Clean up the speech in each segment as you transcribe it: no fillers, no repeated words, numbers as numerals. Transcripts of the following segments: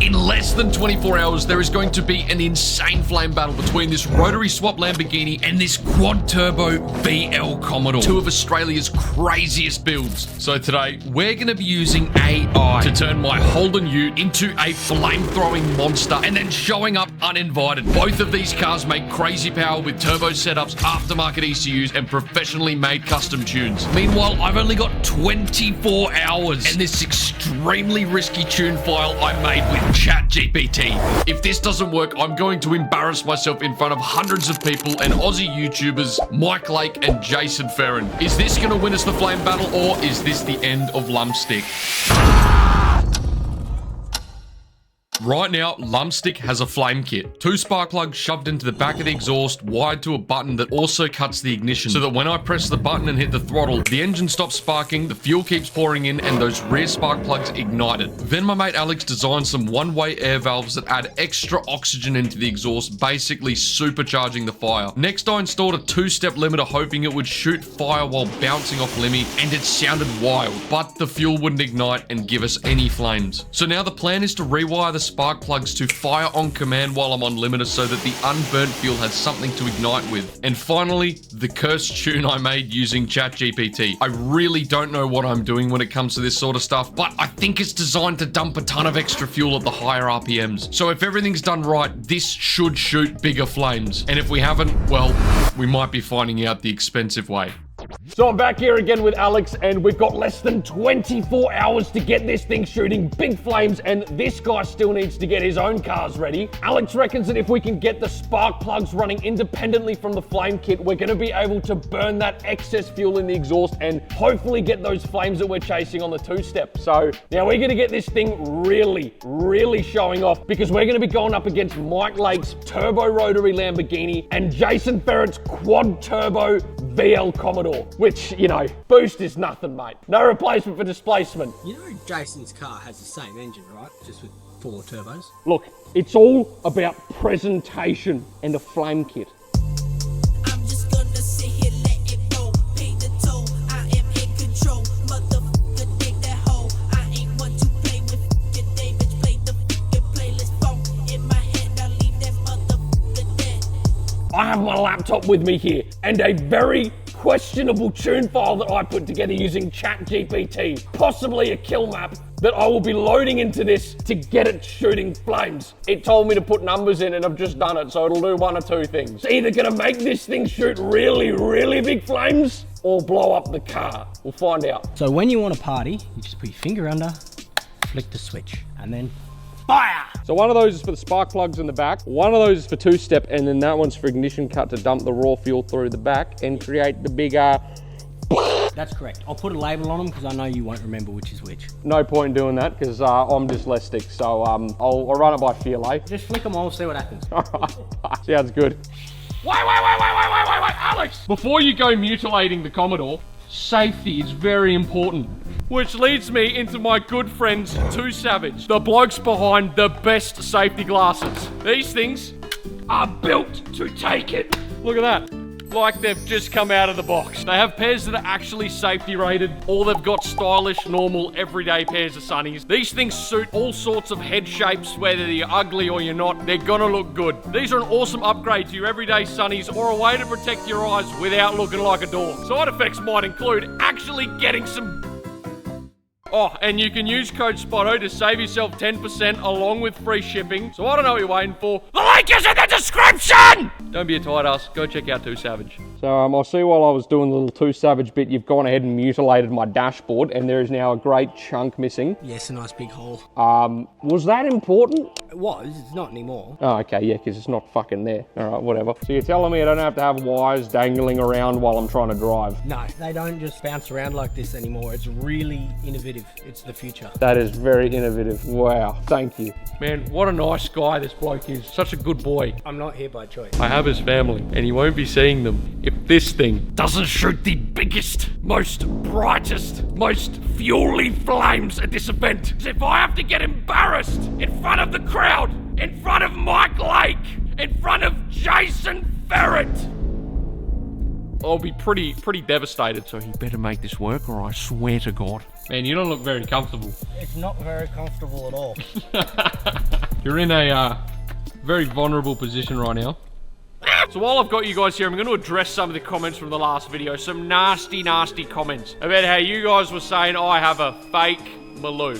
In less than 24 hours, there is going to be an insane flame battle between this rotary swap Lamborghini and this quad turbo VL Commodore, two of Australia's craziest builds. So today, we're going to be using AI to turn my Holden Ute into a flame-throwing monster and then showing up uninvited. Both of these cars make crazy power with turbo setups, aftermarket ECUs, and professionally made custom tunes. Meanwhile, I've only got 24 hours and this extremely risky tune file I made with ChatGPT. If this doesn't work, I'm going to embarrass myself in front of hundreds of people and Aussie YouTubers Mike Lake and Jason Ferrin. Is this going to win us the flame battle, or is this the end of Lumpstick? Right now, Lumpstick has a flame kit. 2 spark plugs shoved into the back of the exhaust, wired to a button that also cuts the ignition, so that when I press the button and hit the throttle, the engine stops sparking, the fuel keeps pouring in, and those rear spark plugs ignite it. Then my mate Alex designed some one-way air valves that add extra oxygen into the exhaust, basically supercharging the fire. Next, I installed a 2-step limiter, hoping it would shoot fire while bouncing off Lemmy, and it sounded wild, but the fuel wouldn't ignite and give us any flames. So now the plan is to rewire the spark plugs to fire on command while I'm on limiter so that the unburnt fuel has something to ignite with. And finally, the cursed tune I made using ChatGPT. I really don't know what I'm doing when it comes to this sort of stuff, but I think it's designed to dump a ton of extra fuel at the higher RPMs. So if everything's done right, this should shoot bigger flames. And if we haven't, well, we might be finding out the expensive way. So I'm back here again with Alex, and we've got less than 24 hours to get this thing shooting big flames, and this guy still needs to get his own cars ready. Alex reckons that if we can get the spark plugs running independently from the flame kit, we're going to be able to burn that excess fuel in the exhaust and hopefully get those flames that we're chasing on the 2-step. So now we're going to get this thing really showing off, because we're going to be going up against Mike Lake's turbo rotary Lamborghini and Jason Ferret's quad turbo VL Commodore, which, you know, boost is nothing, mate. No replacement for displacement. You know Jason's car has the same engine, right? Just with 4 turbos. Look, it's all about presentation and a flame kit. I'm just gonna sit here, let it roll, pay the toll, I am in control, motherfucker, dig that hole, I ain't what you play with, your day, bitch, play the fucking playlist, phone in my head, I leave that motherfucker dead. I have my laptop with me here, and a very questionable tune file that I put together using ChatGPT, possibly a kill map that I will be loading into this to get it shooting flames. It told me to put numbers in, and I've just done it, so it'll do one or two things. It's either gonna make this thing shoot really big flames or blow up the car. We'll find out. So when you want to party, you just put your finger under, flick the switch, and then fire! So one of those is for the spark plugs in the back, one of those is for 2-step, and then that one's for ignition cut to dump the raw fuel through the back and create the bigger... That's correct. I'll put a label on them because I know you won't remember which is which. No point in doing that because I'm dyslexic, so I'll run it by feel, eh? Just flick them all, see what happens. Alright, sounds good. Wait, Alex! Before you go mutilating the Commodore, safety is very important. Which leads me into my good friends, 2 Savage, the blokes behind the best safety glasses. These things are built to take it. Look at that. Like they've just come out of the box. They have pairs that are actually safety rated, or they've got stylish, normal, everyday pairs of sunnies. These things suit all sorts of head shapes, whether you're ugly or you're not, they're gonna look good. These are an awesome upgrade to your everyday sunnies, or a way to protect your eyes without looking like a dork. Side effects might include actually getting some... Oh, and you can use code Spotto to save yourself 10% along with free shipping. So I don't know what you're waiting for. The link is in the description! Don't be a tight ass. Go check out 2 Savage. So I see while I was doing the little 2 Savage bit, you've gone ahead and mutilated my dashboard, and there is now a great chunk missing. Yes, a nice big hole. Was that important? It was, it's not anymore. Oh, okay, yeah, because it's not fucking there. All right, whatever. So you're telling me I don't have to have wires dangling around while I'm trying to drive? No, they don't just bounce around like this anymore. It's really innovative. It's the future. That is very innovative. Wow, thank you. Man, what a nice guy this bloke is. Such a good boy. I'm not here by choice. I have his family, and he won't be seeing them if this thing doesn't shoot the biggest, most brightest, most fuel-y flames at this event. If I have to get embarrassed in front of the crowd, in front of Mike Lake, in front of Jason Ferret, I'll be pretty devastated. So he better make this work, or I swear to God. Man, you don't look very comfortable. It's not very comfortable at all. You're in a very vulnerable position right now. So while I've got you guys here, I'm going to address some of the comments from the last video. Some nasty, nasty comments about how you guys were saying I have a fake Maloo.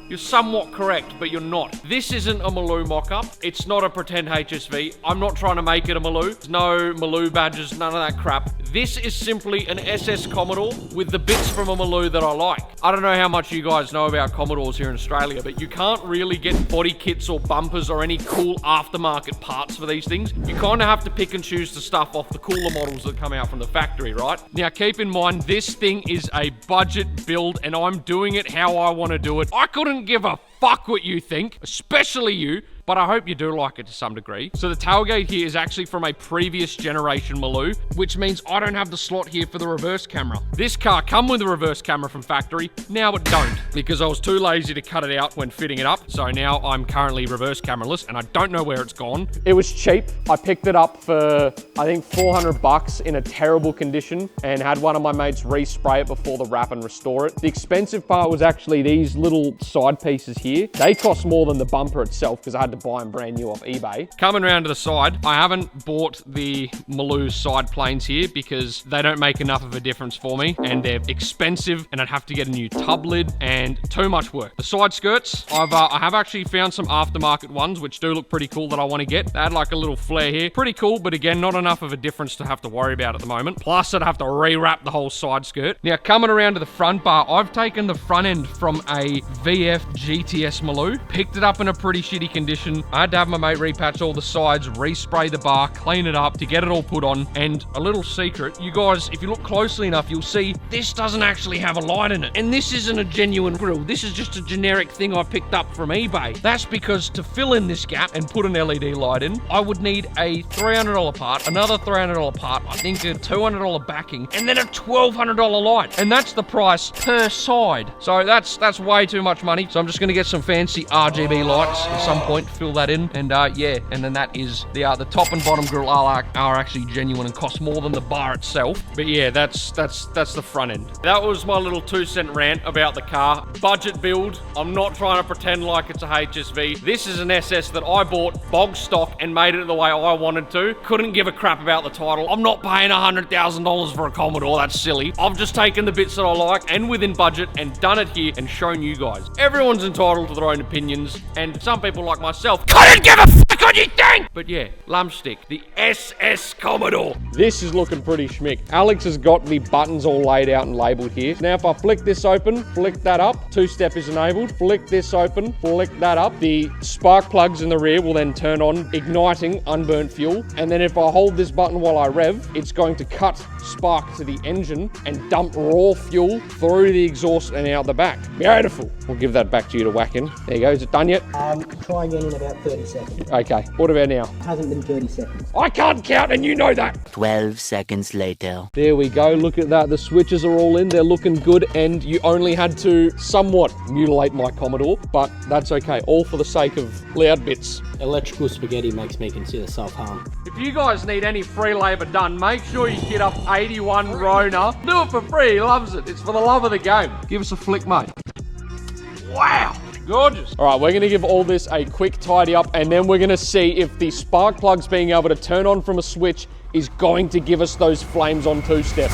You're somewhat correct, but you're not. This isn't a Maloo mock-up. It's not a pretend HSV. I'm not trying to make it a Maloo. There's no Maloo badges, none of that crap. This is simply an SS Commodore with the bits from a Maloo that I like. I don't know how much you guys know about Commodores here in Australia, but you can't really get body kits or bumpers or any cool aftermarket parts for these things. You kind of have to pick and choose the stuff off the cooler models that come out from the factory, right? Now, keep in mind, this thing is a budget build, and I'm doing it how I want to do it. I couldn't give a fuck what you think, especially you, but I hope you do like it to some degree. So the tailgate here is actually from a previous generation Maloo, which means I don't have the slot here for the reverse camera. This car come with a reverse camera from factory, now it don't, because I was too lazy to cut it out when fitting it up. So now I'm currently reverse cameraless, and I don't know where it's gone. It was cheap. I picked it up for, I think, 400 bucks in a terrible condition, and had one of my mates respray it before the wrap and restore it. The expensive part was actually these little side pieces here. They cost more than the bumper itself, because I had to buy them brand new off eBay. Coming around to the side, I haven't bought the Maloo side planes here because they don't make enough of a difference for me, and they're expensive, and I'd have to get a new tub lid and too much work. The side skirts, I have actually found some aftermarket ones which do look pretty cool that I want to get. They had like a little flare here, pretty cool, but again, not enough of a difference to have to worry about at the moment. Plus, I'd have to rewrap the whole side skirt. Now, coming around to the front bar, I've taken the front end from a VF GTS Maloo, picked it up in a pretty shitty condition. I had to have my mate repatch all the sides, respray the bar, clean it up to get it all put on. And a little secret, you guys, if you look closely enough, you'll see this doesn't actually have a light in it. And this isn't a genuine grill. This is just a generic thing I picked up from eBay. That's because to fill in this gap and put an LED light in, I would need a $300 part, another $300 part, I think a $200 backing, and then a $1,200 light. And that's the price per side. So that's way too much money. So I'm just going to get some fancy RGB lights at some point, fill that in, and yeah, and then that is the top and bottom grill are actually genuine and cost more than the bar itself. But yeah, that's the front end. That was my little 2-cent rant about the car. Budget build. I'm not trying to pretend like it's a HSV. This is an SS that I bought bog stock and made it the way I wanted to. Couldn't give a crap about the title. I'm not paying $100,000 for a Commodore. That's silly. I've just taken the bits that I like and within budget and done it here and shown you guys. Everyone's entitled to their own opinions, and some people like myself couldn't give a fuck what you think! But yeah, Lumpstick, the SS Commodore. This is looking pretty schmick. Alex has got the buttons all laid out and labeled here. Now if I flick this open, flick that up, 2-step is enabled, flick this open, flick that up, the spark plugs in the rear will then turn on, igniting unburnt fuel, and then if I hold this button while I rev, it's going to cut spark to the engine and dump raw fuel through the exhaust and out the back. Beautiful. We'll give that back to you to whack in. There you go. Is it done yet? Try again in about 30 seconds. Okay. What about now? Hasn't been 30 seconds. I can't count and you know that. 12 seconds later. There we go. Look at that. The switches are all in. They're looking good, and you only had to somewhat mutilate my Commodore, but that's okay. All for the sake of loud bits. Electrical spaghetti makes me consider self-harm. If you guys need any free labour done, make sure you hit up 81 Rona. Do it for free. He loves it. It's for the love of the game. Give us a flick, mate. Wow. Gorgeous. All right, we're going to give all this a quick tidy up, and then we're going to see if the spark plugs being able to turn on from a switch is going to give us those flames on 2-step.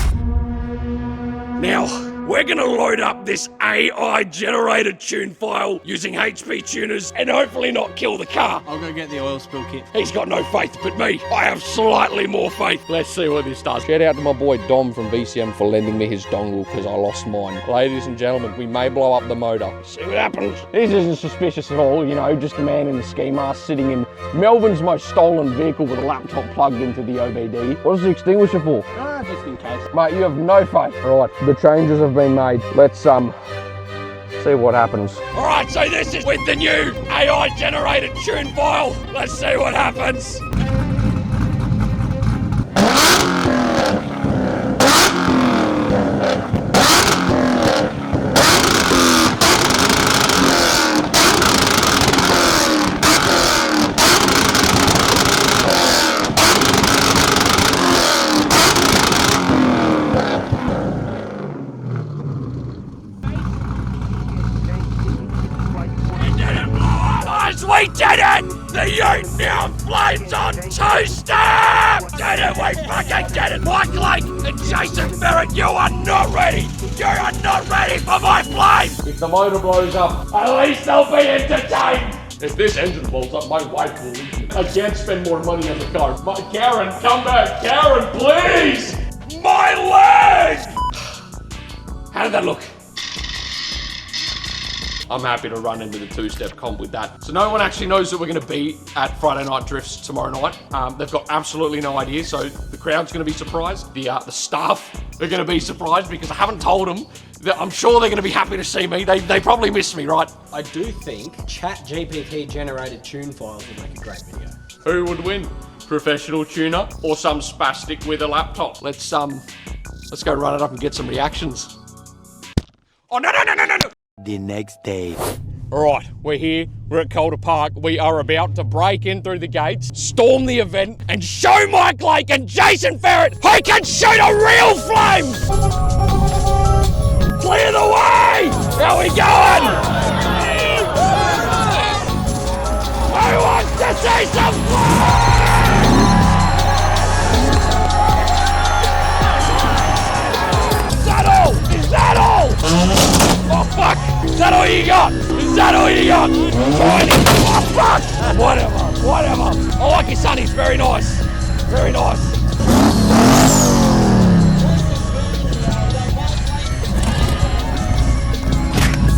Now, we're gonna load up this AI-generated tune file using HP tuners and hopefully not kill the car. I'll go get the oil spill kit. He's got no faith, but me, I have slightly more faith. Let's see what this does. Shout out to my boy Dom from VCM for lending me his dongle because I lost mine. Ladies and gentlemen, we may blow up the motor. See what happens. This isn't suspicious at all, you know, just a man in a ski mask sitting in Melbourne's most stolen vehicle with a laptop plugged into the OBD. What's the extinguisher for? Just in case. Mate, you have no faith. All right, the changes have been made. Let's see what happens. All right, so this is with the new AI-generated tune file. Let's see what happens. We did it! The Ute now flames on 2-step! Did it! We fucking did it! Mike Lake and Jason Ferret, you are not ready! You are not ready for my flame! If the motor blows up, at least they'll be entertained! If this engine blows up, my wife will leave me. I can't spend more money on the car. Karen, come back! Karen, please! My leg! How did that look? I'm happy to run into the 2-step comp with that. So no one actually knows that we're gonna be at Friday Night Drifts tomorrow night. They've got absolutely no idea, so the crowd's gonna be surprised. The staff are gonna be surprised because I haven't told them. I'm sure they're gonna be happy to see me. They probably miss me, right? I do think ChatGPT generated tune files would make a great video. Who would win? Professional tuner or some spastic with a laptop? Let's go run it up and get some reactions. Oh, no. The next day. Alright, we're here, we're at Calder Park. We are about to break in through the gates, storm the event, and show Mike Lake and Jason Ferret who can shoot a real flame! Clear the way! How we going? Who wants to see some flame? Is that all? Is that all? Oh fuck! Is that all you got? Is that all you got? Oh fuck! Whatever. I like your son, he's very nice. Very nice.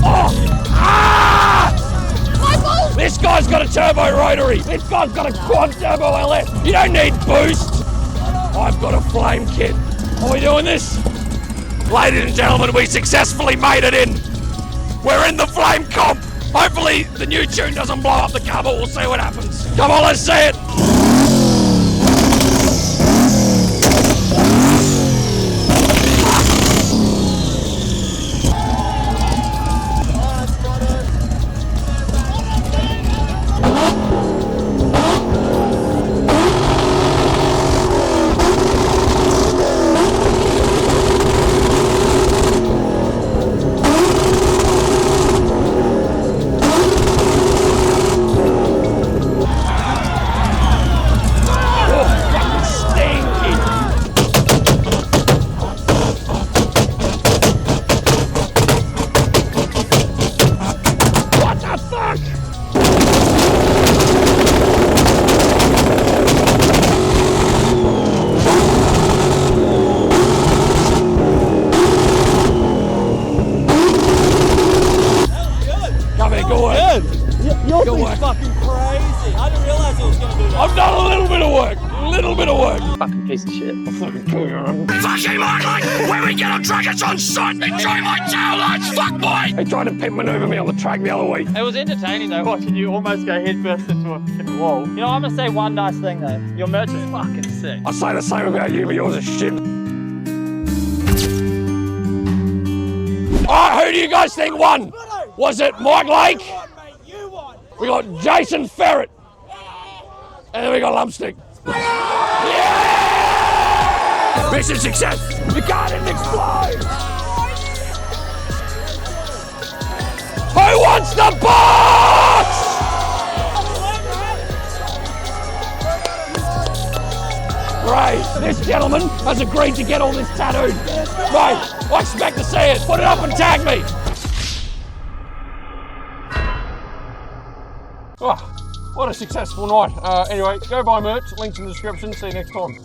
Oh! Ah! This guy's got a turbo rotary. This guy's got a quad turbo LS. You don't need boost. I've got a flame kit. Are we doing this? Ladies and gentlemen, we successfully made it in. We're in the flame comp. Hopefully the new tune doesn't blow up the car, but we'll see what happens. Come on, let's see it. I've done a little bit of work. Fucking piece of shit. Fucking Mike, when we get on track, it's on sight. Enjoy my tail lights, fuck boy. They tried to pimp maneuver me on the track the other week. It was entertaining though, watching you almost go headfirst into a wall. You know, I'm gonna say one nice thing though. Your merch is fucking sick. I say the same about you, but yours is shit. Alright, who do you guys think won? Was it Mike Lake? We got Jason Ferret. And then we got Lumpstick. Yeah! Mission success! The car didn't explode! Who wants the box? Great, this gentleman has agreed to get all this tattooed. Right, I expect to see it. Put it up and tag me. Oh, what a successful night. Anyway, go buy merch, links in the description. See you next time.